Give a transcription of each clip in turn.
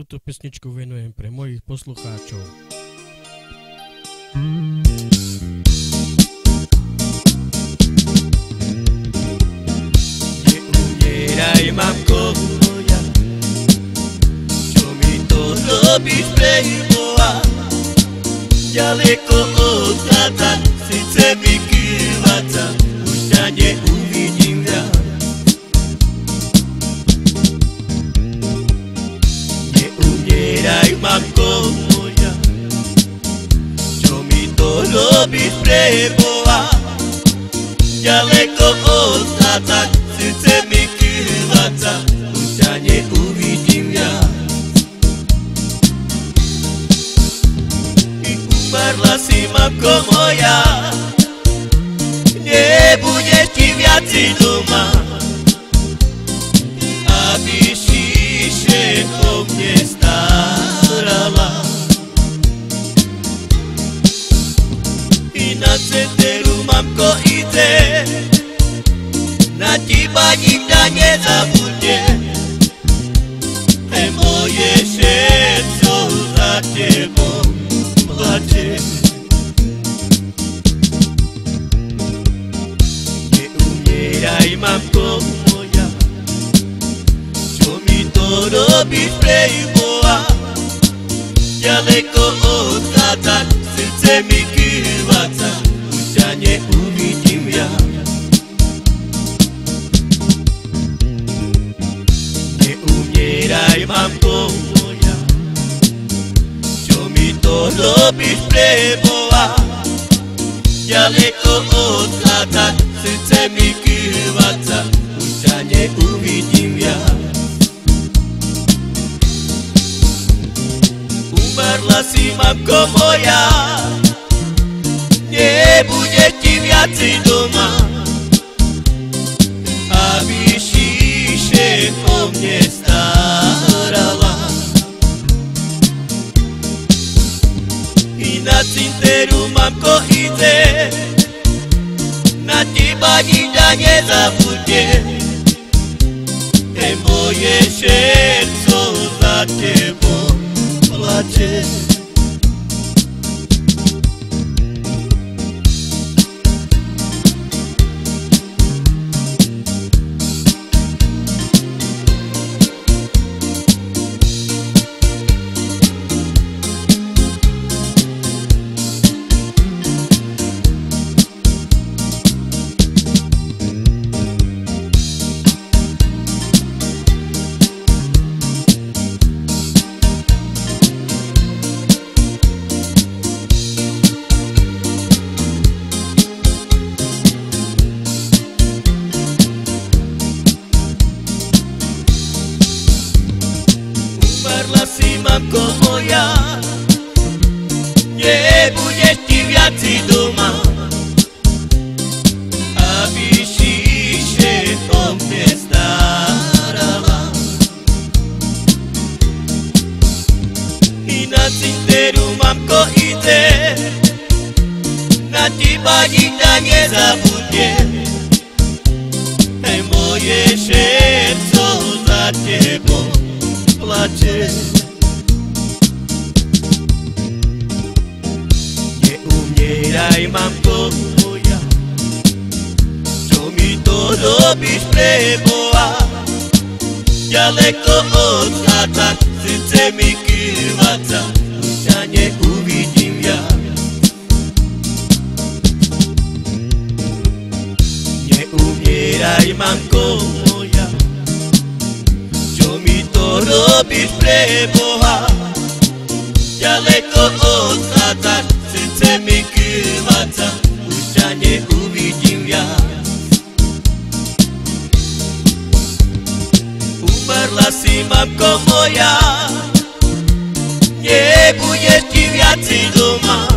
Túto pesničku venujem pre mojich poslucháčov. Neumieraj, mamko moja, čo mi to robíš pre Boha? Ďaleko od táta, síce mi kývaca, už ťa neuvidím viac. Neumieraj, mamko moja, čo mi to robíš pre Boha? Ďaleko od táta, síce mi kývaca, už ťa neuvidím viac. Umarla si, mamko moja, nebudeš ti viaci doma, aby šíše o mne starala. I na centeru, mamko, ide, na teba nikda nezabudne, moje všetko za tebou plače. Neumieraj, mamko moja, čo mi to robíš pre Boha? Ďaleko od táta, srdce mi kývaca, už ťa neuvidím viac. Neumieraj, mamko moja, čo mi to robíš pre Boha? Ďaleko od táta, srdce mi kývaca, už ťa neuvidím viac. Umarla si, mamko moja, nebudeš ti viaci doma, aby šíše o mne starala. I na cinteru, mamko, ide, na teba nikda nezabudne, moje všetko za tebou plače. Umarla si, mamko moja, nebudeš ti viaci doma, aby šíše o mne starala. I na cinteru, mamko, ide, na teba nikda nezabudne, moje všetko za tebou plače. Neumieraj, mamko moja, čo mi to robíš pre Boha? Ďaleko od táta, srdce mi kývaca, už ťa neuvidím viac. Neumieraj, mamko moja, čo mi to robíš pre Boha? Ďaleko od táta, srdce mi kývaca, už ťa neuvidím viac. Umarla si, mamko moja, nebudeš ti viaci doma,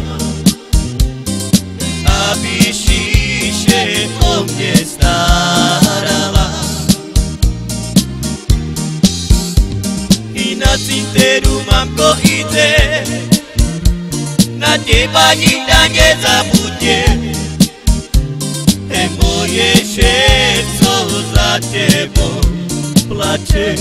aby šíše o mne starala. I na cinteru, mamko, ide, na teba nikda nezabudne, moje všetko za tebou plače.